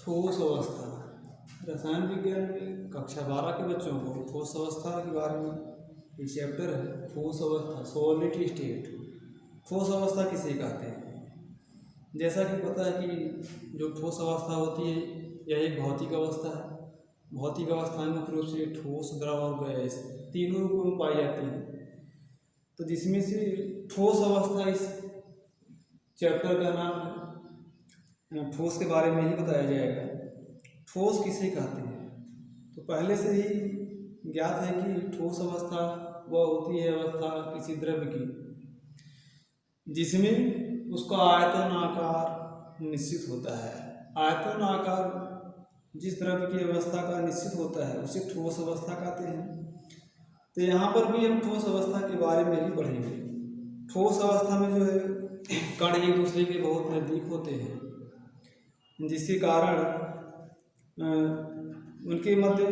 ठोस अवस्था। रसायन विज्ञान में कक्षा 12 के बच्चों को ठोस अवस्था के बारे में ये चैप्टर है। ठोस अवस्था, सॉलिड स्टेट। ठोस अवस्था किसे कहते हैं? जैसा कि पता है कि जो ठोस अवस्था होती है यह एक भौतिक अवस्था है। भौतिक अवस्था में मुख्य रूप से ठोस, द्रव और गैस तीनों रूपों में पाई जाती है। तो जिसमें से ठोस अवस्था इस चैप्टर का नाम है। ठोस के बारे में ही बताया जाएगा। ठोस किसे कहते हैं? तो पहले से ही ज्ञात है कि ठोस अवस्था वह होती है अवस्था किसी द्रव्य की जिसमें उसका आयतन आकार निश्चित होता है। आयतन आकार जिस द्रव्य की अवस्था का निश्चित होता है उसे ठोस अवस्था कहते हैं। तो यहाँ पर भी हम ठोस अवस्था के बारे में ही पढ़ेंगे। ठोस अवस्था में जो है कण एक दूसरे के बहुत नज़दीक होते हैं, जिसके कारण उनके मध्य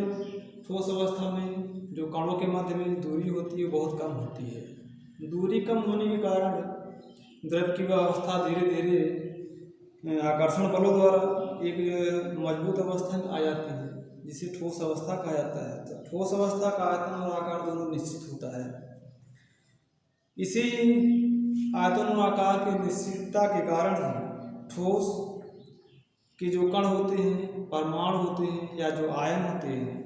ठोस अवस्था में जो कणों के मध्य में दूरी होती है बहुत कम होती है। दूरी कम होने के कारण द्रव्य की वह अवस्था धीरे धीरे आकर्षण बलों द्वारा एक मजबूत अवस्था में आ जाती है, जिसे ठोस अवस्था कहा जाता है। तो ठोस अवस्था का आयतन और आकार दोनों निश्चित होता है। इसी आयतन और आकार की निश्चितता के कारण ही ठोस के जो कण होते हैं, परमाणु होते हैं या जो आयन होते हैं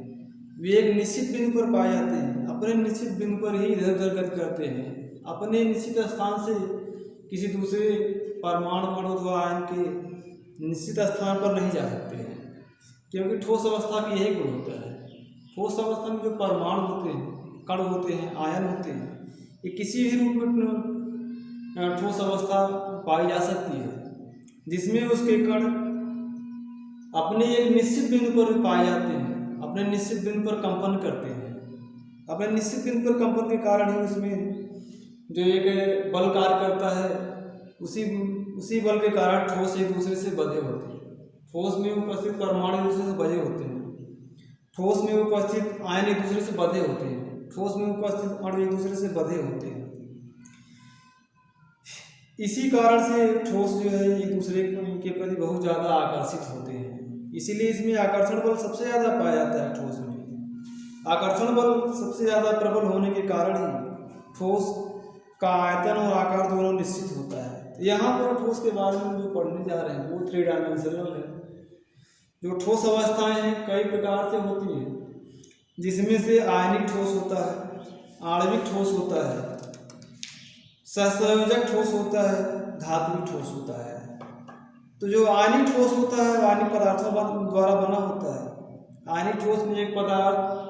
वे एक निश्चित बिंदु पर पाए जाते हैं। अपने निश्चित बिंदु पर ही इधर उधर गति करते हैं। अपने निश्चित स्थान से किसी दूसरे परमाणु, अणु अथवा आयन के निश्चित स्थान पर नहीं जा सकते हैं, क्योंकि ठोस अवस्था की यही गुण होता है। ठोस अवस्था में जो परमाणु होते हैं, कण होते हैं, आयन होते हैं, ये किसी भी रूप में ठोस अवस्था पाई जा सकती है, जिसमें उसके कण अपने एक निश्चित बिंदु पर पाए जाते हैं, अपने निश्चित बिंदु पर कंपन करते हैं। अपने निश्चित बिंदु पर कंपन के कारण ही उसमें जो एक बल कार्य करता है, उसी बल के कारण ठोस एक दूसरे से बंधे होते हैं। ठोस में उपस्थित परमाणु एक दूसरे से बंधे होते हैं। ठोस में उपस्थित आयन एक दूसरे से बंधे होते हैं। ठोस में उपस्थित अणु एक दूसरे से बंधे होते हैं। इसी कारण से ठोस जो है एक दूसरे के प्रति बहुत ज़्यादा आकर्षित होते हैं। इसीलिए इसमें आकर्षण बल सबसे ज़्यादा पाया जाता है। ठोस में आकर्षण बल सबसे ज़्यादा प्रबल होने के कारण ही ठोस का आयतन और आकार दोनों निश्चित होता है। यहाँ पर ठोस के बारे में जो पढ़ने जा रहे हैं वो 3 डायमेंशनल है। जो ठोस अवस्थाएं हैं कई प्रकार से होती हैं, जिसमें से आयनिक ठोस होता है, आणविक ठोस होता है, सहसंयोजक ठोस होता है, धात्विक ठोस होता है। तो जो आयनिक ठोस होता है वो आयनिक पदार्थों द्वारा बना होता है। आयनिक ठोस में एक पदार्थ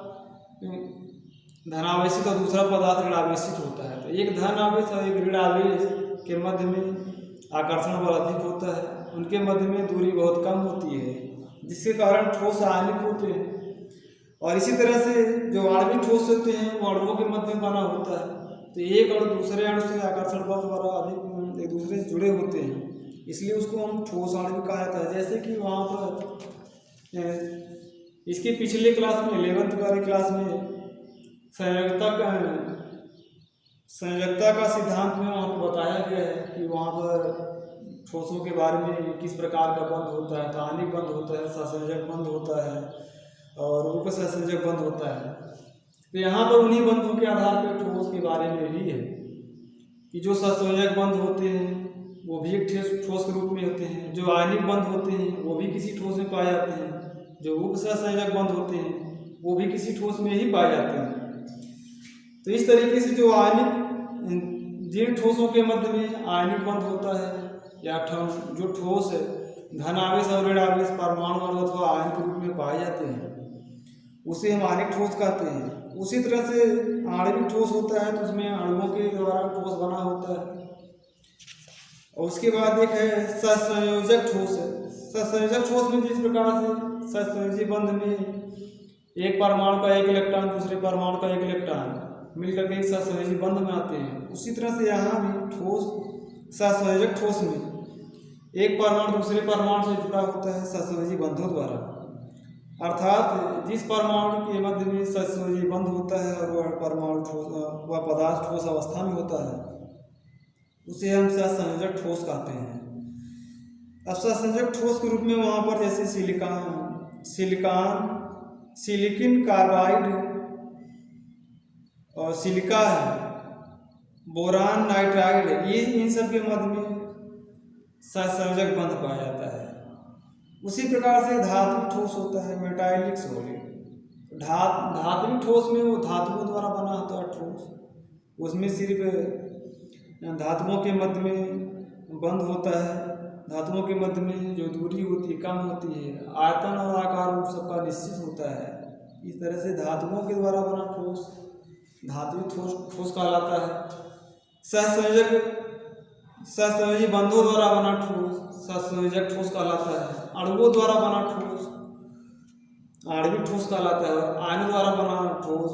धनावेशित और दूसरा पदार्थ ऋणावेशित होता है। तो एक धन आवेश और एक ऋण आवेश के मध्य में आकर्षण बल अधिक होता है। उनके मध्य में दूरी बहुत कम होती है, जिसके कारण ठोस आयनिक होते हैं। और इसी तरह से जो आणविक ठोस होते हैं वो अणुओं के मध्य में बना होता है। तो एक अणु दूसरे अणु से आकर्षण बल द्वारा अधिक एक दूसरे से जुड़े होते हैं, इसलिए उसको हम ठोस आणविक कहा जाता है। जैसे कि वहाँ पर इसके पिछले क्लास में 11th वाले क्लास में संयोजकता का सिद्धांत में वहाँ पर बताया गया है कि वहाँ पर ठोसों के बारे में किस प्रकार का बंध होता है। तो आणविक बंध होता है, सहसंयोजक बंध होता है और उपसहसंयोजक बंध होता है। तो यहाँ पर उन्हीं बंधों के आधार पर ठोस के बारे में भी है कि जो सहसंयोजक बंध होते हैं वो भी एक ठोस के रूप में होते हैं। जो आयनिक बंध होते हैं वो भी किसी ठोस में पाए जाते हैं। जो उपसहसंयोजक बंध होते हैं वो भी किसी ठोस में ही पाए जाते हैं। तो इस तरीके से जो आयनिक जिन ठोसों के मध्य में आयनिक बंध होता है या जो ठोस है धन आवेश और ऋण आवेश परमाणु अथवा आयन के रूप में पाए जाते हैं, उसे हम आणविक ठोस कहते हैं। उसी तरह से आणविक ठोस होता है तो उसमें अणुओं के द्वारा ठोस बना होता है। और उसके बाद एक है सहसंयोजक ठोस है। सहसंयोजक ठोस में जिस प्रकार से सहसंयोजी बंध में एक परमाणु का एक इलेक्ट्रॉन दूसरे परमाणु का एक इलेक्ट्रॉन मिलकर के एक सहसंयोजी बंध में आते हैं, उसी तरह से यहाँ भी ठोस सहसंयोजक ठोस में एक परमाणु दूसरे परमाणु से जुड़ा होता है सहसंयोजी बंधों द्वारा। अर्थात जिस परमाणु के मध्य में सहसंयोजी बंध होता है और वह परमाणु ठोस, वह पदार्थ ठोस अवस्था में होता है, उसे हम सहसंयोजक ठोस कहते हैं। अब सहसंयोजक ठोस के रूप में वहाँ पर जैसे सिलिकॉन कार्बाइड और सिलिका है, बोरान नाइट्राइड, ये इन सब के मध्य में सहसंयोजक बंध पाया जाता है। उसी प्रकार से धात्विक ठोस होता है, मेटालिक सॉलिड। धात्विक ठोस में वो धातुओं द्वारा बना होता है ठोस, उसमें सिर्फ धातुओं के मध्य में बंद होता है। धातुओं के मध्य में जो दूरी होती है कम होती है, आयतन और आकार उन सबका निश्चित होता है। इस तरह से धातुओं के द्वारा बना ठोस धात्विक ठोस कहलाता है। सहसंयोजी बंधों द्वारा बना ठोस सहसंयोजक ठोस कहलाता है। अणुओं द्वारा बना ठोस आणविक ठोस कहलाता है। और आयनों द्वारा बना ठोस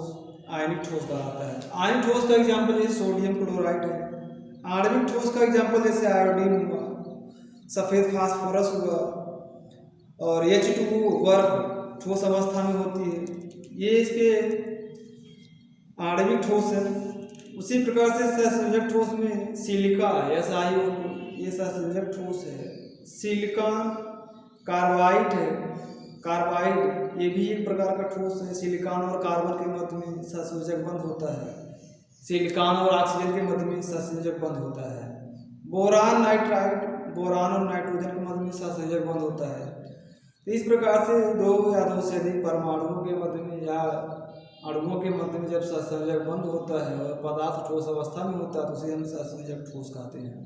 आयनिक ठोस कहलाता है। आयनिक ठोस का एग्जाम्पल जैसे सोडियम क्लोराइड है। आणविक ठोस का एग्जाम्पल जैसे आयोडीन हुआ, सफ़ेद फास्फोरस हुआ, और H2O बर्फ ठोस अवस्था में होती है। ये इसके आणविक ठोस है। उसी प्रकार से सहसंयोजक ठोस में सिलिका SiO2 ये सहसंयोजक ठोस है। सिलिकॉन कार्बाइड है, कार्बाइड ये भी एक प्रकार का ठोस है। सिलिकॉन और कार्बन के मध्य में सहसंयोजक बंध होता है। सिलिकॉन और ऑक्सीजन के मध्य में सहसंयोजक बंध होता है। बोरान नाइट्राइड बोरान और नाइट्रोजन के मध्य में सहसंयोजक बंध होता है। तो इस प्रकार से दो या दो से अधिक परमाणुओं के मध्य में या अणुओं के मध्य में जब सहसंयोजक बंध होता है और पदार्थ ठोस अवस्था में होता है तो उसे हम सहसंयोजक ठोस कहते हैं।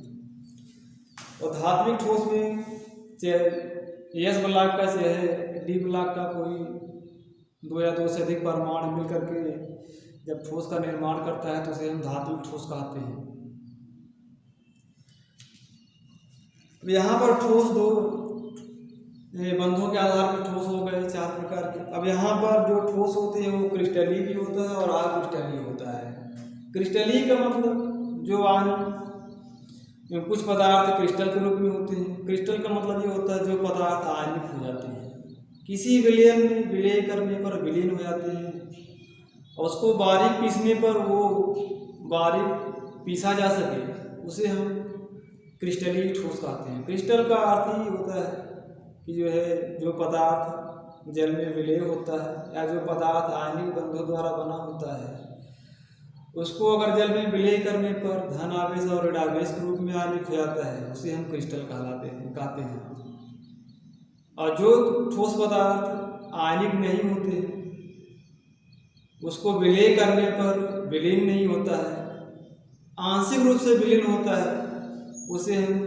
और धात्विक ठोस में चाहे S ब्लॉक का चाहे D ब्लॉक का कोई दो या दो से अधिक परमाणु मिल करके जब ठोस का निर्माण करता है तो उसे हम धात्विक ठोस कहते हैं। यहाँ पर ठोस दो बंधों के आधार पर ठोस हो गए चार प्रकार के। अब यहाँ पर जो ठोस होते हैं वो क्रिस्टलीय भी होता है और अक्रिस्टलीय होता है। क्रिस्टलीय का मतलब जो कुछ पदार्थ क्रिस्टल के रूप में होते हैं। क्रिस्टल का मतलब ये होता है जो पदार्थ आयनिक हो जाते हैं, किसी विलयन में विलय करने पर विलीन हो जाते हैं और उसको बारीक पीसने पर वो बारीक पीसा जा सके उसे हम क्रिस्टलीय ठोस कहते हैं। क्रिस्टल का अर्थ ही होता है कि जो है जो पदार्थ जल में विलय होता है या जो पदार्थ आयनिक बंधों द्वारा बना होता है उसको अगर जल में विलय करने पर धन आवेश और ऋण आवेश के रूप में आयनिक हो जाता है उसे हम क्रिस्टल कहते हैं। और जो ठोस पदार्थ आयनिक नहीं होते उसको विलय करने पर विलीन नहीं होता है, आंशिक रूप से विलीन होता है, उसे हम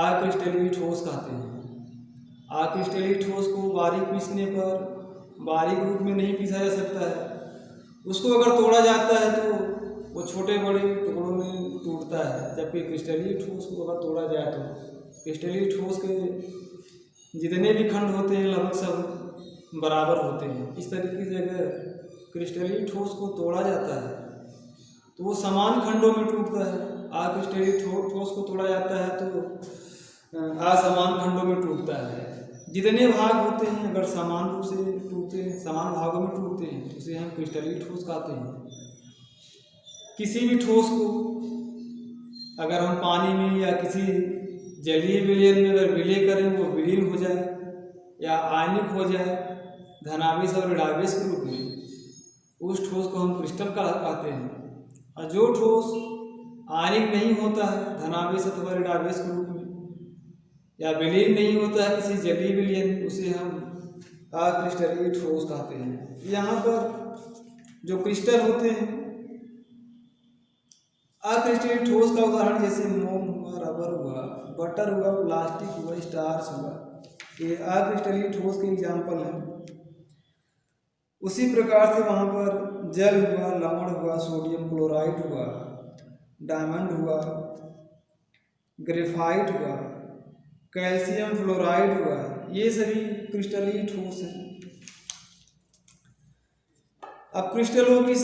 अक्रिस्टलीय ठोस कहते हैं। अक्रिस्टलीय ठोस को बारीक पीसने पर बारीक रूप में नहीं पीसा जा सकता है, उसको अगर तोड़ा जाता है तो वो छोटे बड़े टुकड़ों में टूटता है। जबकि क्रिस्टलीय ठोस को अगर तोड़ा जाए तो क्रिस्टलीय ठोस के जितने भी खंड होते हैं लगभग सब बराबर होते हैं। इस तरीके से अगर क्रिस्टलीय ठोस को तोड़ा जाता है तो वो समान खंडों में टूटता है। अक्रिस्टलीय ठोस को तोड़ा जाता है तो असमान खंडों में टूटता है। जितने भाग होते हैं अगर समान रूप से टूटते हैं, समान भागों में टूटते हैं तो उसे हम क्रिस्टलीय ठोस कहते हैं। किसी भी ठोस को अगर हम पानी में या किसी जलीय विलयन में अगर विलय करें वो विलीन हो जाए या आयनिक हो जाए धनावेश और ऋणावेश के रूप में, उस ठोस को हम क्रिस्टल कहते हैं। और जो ठोस आयनिक नहीं होता है धनावेश अथवा ऋणावेश के रूप में या विलीन नहीं होता है किसी जलीय विलयन, उसे हम अक्रिस्टलीय ठोस कहते हैं। यहाँ पर जो क्रिस्टल होते हैं अक्रिस्टलीय ठोस का उदाहरण जैसे मोम हुआ, रबर हुआ, बटर हुआ, प्लास्टिक हुआ, स्टार्च हुआ, ये अक्रिस्टलीय ठोस के एग्जाम्पल हैं। उसी प्रकार से वहाँ पर जल हुआ, लवण हुआ, सोडियम क्लोराइड हुआ, डायमंड हुआ, ग्रेफाइट हुआ, कैल्शियम फ्लोराइड हुआ, ये सभी क्रिस्टलीय ठोस हैं। अब क्रिस्टलों की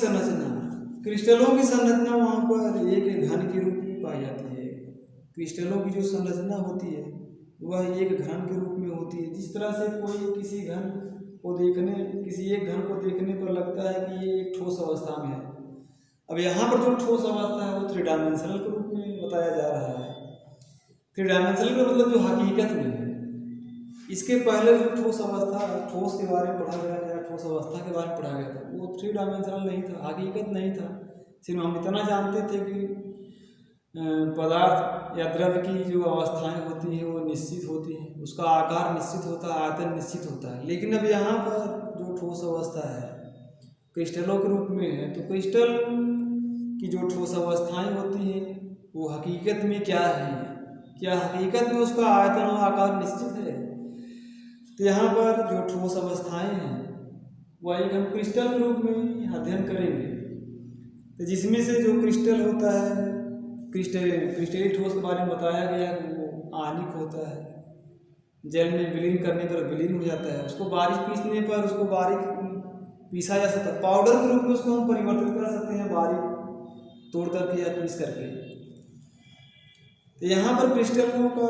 संरचना वहाँ पर एक घन के रूप में पाई जाती है। क्रिस्टलों की जो संरचना होती है वह एक घन के रूप में होती है। जिस तरह से कोई किसी एक घन को देखने पर लगता है कि ये एक ठोस अवस्था में है। अब यहाँ पर जो ठोस अवस्था है वो 3 डायमेंशनल के रूप में बताया जा रहा है। थ्री डायमेंशनल का मतलब जो हकीकत में है। इसके पहले जो ठोस अवस्था, ठोस के बारे में पढ़ा गया था, ठोस अवस्था के बारे में पढ़ा गया था, वो थ्री डायमेंशनल नहीं था, हकीकत नहीं था। सिर्फ हम इतना जानते थे कि पदार्थ या द्रव्य की जो अवस्थाएं होती हैं वो निश्चित होती हैं, उसका आकार निश्चित होता है, आयतन निश्चित होता है। लेकिन अब यहाँ पर जो ठोस अवस्था है क्रिस्टलों के रूप में है, तो क्रिस्टल की जो ठोस अवस्थाएं होती हैं वो हकीकत में क्या है, क्या हकीकत में उसका आयतन और आकार निश्चित है। तो यहाँ पर जो ठोस अवस्थाएं हैं वह एक हम क्रिस्टल के रूप में अध्ययन करेंगे। तो जिसमें से जो क्रिस्टल होता है, क्रिस्टली ठोस के बारे में बताया गया कि वो आणिक होता है, जल में विलीन करने पर विलीन हो जाता है, उसको बारीक पीसने पर उसको बारीक पीसा जा सकता है, पाउडर के रूप में उसको हम परिवर्तित कर सकते हैं बारीक तोड़ करके या पीस करके। तो यहाँ पर क्रिस्टलों का,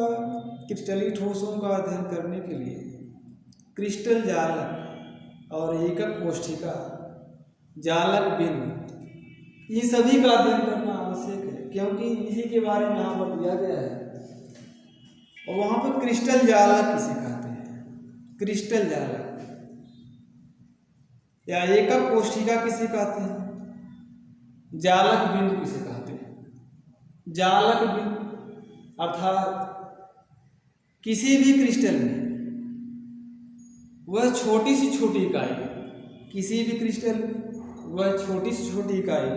क्रिस्टली ठोसों का अध्ययन करने के लिए क्रिस्टल जालक और एकक कोष्ठिका, जालक बिंदु, इन सभी का अध्ययन करना आवश्यक है, क्योंकि इसी के बारे में यहाँ पर दिया गया है। और वहाँ पर क्रिस्टल जालक किसे कहते हैं, क्रिस्टल जालक या एकक कोष्ठिका किसे कहते हैं, जालक बिंदु किसे कहते हैं। जालक बिंदु अर्थात किसी भी क्रिस्टल में वह छोटी से छोटी इकाई, किसी भी क्रिस्टल में वह छोटी से छोटी इकाई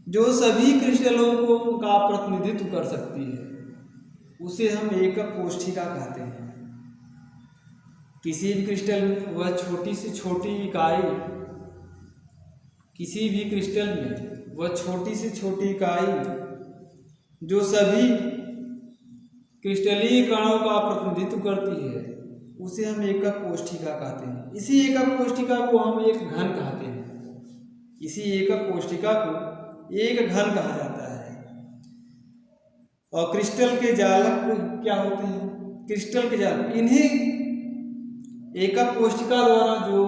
जो सभी क्रिस्टलों को का प्रतिनिधित्व कर सकती है, उसे हम एकक कोष्ठिका कहते हैं। किसी भी क्रिस्टल में वह छोटी से छोटी इकाई, किसी भी क्रिस्टल में वह छोटी से छोटी इकाई जो सभी क्रिस्टलीय कणों का प्रतिनिधित्व करती है, उसे हम एकक कोष्ठिका कहते हैं। इसी एकक कोष्ठिका को हम एक घन कहते हैं। इसी एकक कोष्ठिका को एक घन कहा जाता है। और क्रिस्टल के जालक क्या होते हैं, क्रिस्टल के जालक इन्हें एकक कोष्ठिका द्वारा जो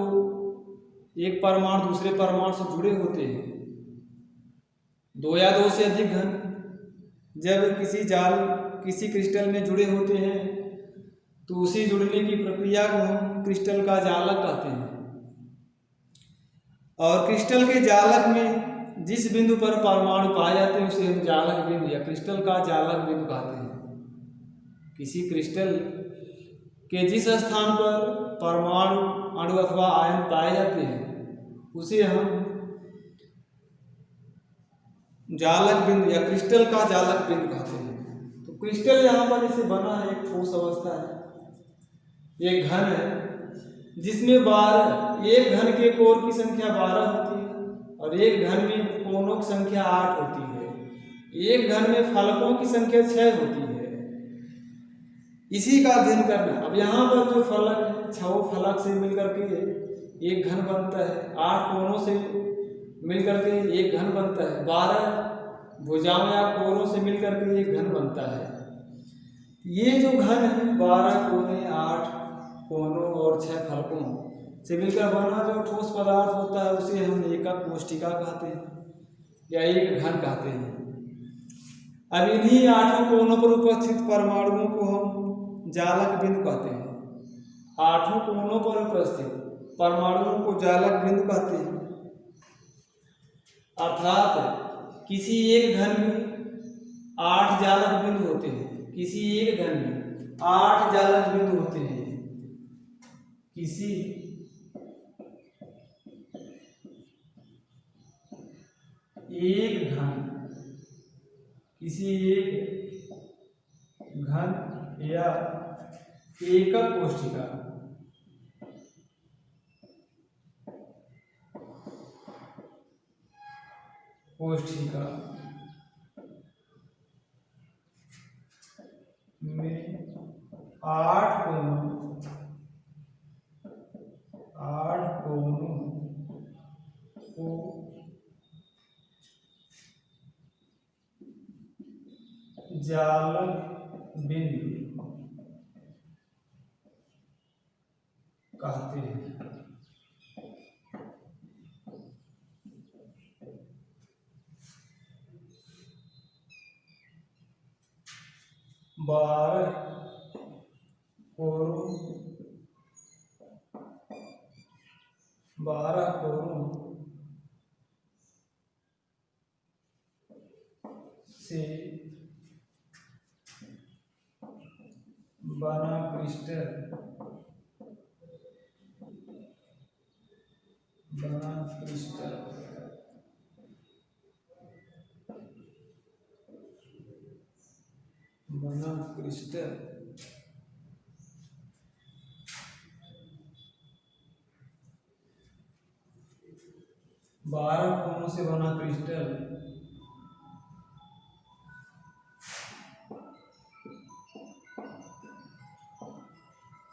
एक परमाणु दूसरे परमाणु से जुड़े होते हैं, दो या दो से अधिक घन जब किसी क्रिस्टल में जुड़े होते हैं तो उसी जुड़ने की प्रक्रिया को हम क्रिस्टल का जालक कहते हैं। और क्रिस्टल के जालक में जिस बिंदु पर परमाणु पाए जाते हैं उसे हम जालक बिंदु या क्रिस्टल का जालक बिंदु कहते हैं। किसी क्रिस्टल के जिस स्थान पर परमाणु, अणु अथवा आयन पाए जाते हैं उसे हम जालक बिंदु या क्रिस्टल का जालक बिंदु कहते हैं। तो क्रिस्टल यहाँ पर जैसे बना है, एक ठोस अवस्था है, एक घन है जिसमें 12, एक घन के कोर की संख्या 12 होती है और एक घन में कोनों की संख्या 8 होती है, एक घन में फलकों की संख्या 6 होती है। इसी का अध्ययन करना। अब यहाँ पर जो फलक है, 6 फलक से मिलकर के एक घन बनता है, 8 कोनों से मिलकर के एक घन बनता है, 12 भुजाओं या कोरों से मिलकर के एक घन बनता है। ये जो घन है 12 कोने, 8 कोनों और 6 फलकों से मिलकर बना जो ठोस पदार्थ होता है उसे हम एकक कोष्ठिका कहते हैं या एक घन कहते हैं। अब इन्हीं 8 कोनों पर उपस्थित परमाणुओं को हम जालक बिंदु कहते हैं। 8 कोनों पर उपस्थित परमाणुओं को जालक बिंदु कहते हैं। अर्थात किसी एक घन में 8 जालक बिंदु होते हैं, किसी एक घन में 8 जालक बिंदु होते हैं। किसी एक घन, किसी एक घन या एकक कोष्ठिका में 8 कोनों को जालक बिंदु कहते हैं। 12 कोरों 12 कोरों से बना क्रिस्टल बना क्रिस्टल बना क्रिस्टल 12 कोनों से बना क्रिस्टल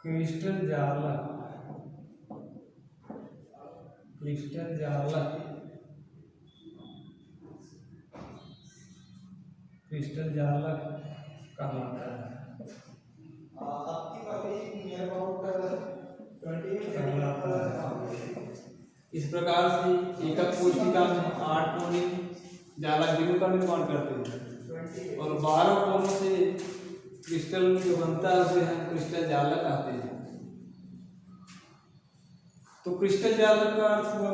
क्रिस्टल जालक क्रिस्टल जालक क्रिस्टल जालक कहलाता है। इस प्रकार से एकक कोशिका में 8 कोने जालक बिंदु का निर्माण करते हैं और 12 कोनों से क्रिस्टल जो बनता है उसे हम क्रिस्टल जालक कहते हैं। तो क्रिस्टल जालक का अर्थ हुआ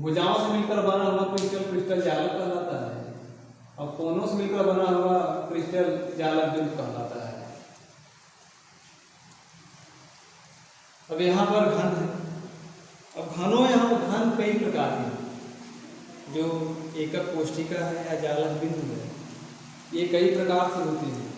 भुजाओं से मिलकर बना हुआ क्रिस्टल क्रिस्टल जालक कहलाता है और कोनों से मिलकर बना हुआ क्रिस्टल जालक बिंदु कहलाता है। अब यहाँ पर घन है। अब घनों यहाँ पर घन कई प्रकार के जो एकक कोशिका है या जालक बिंदु है, ये कई प्रकार से होते हैं।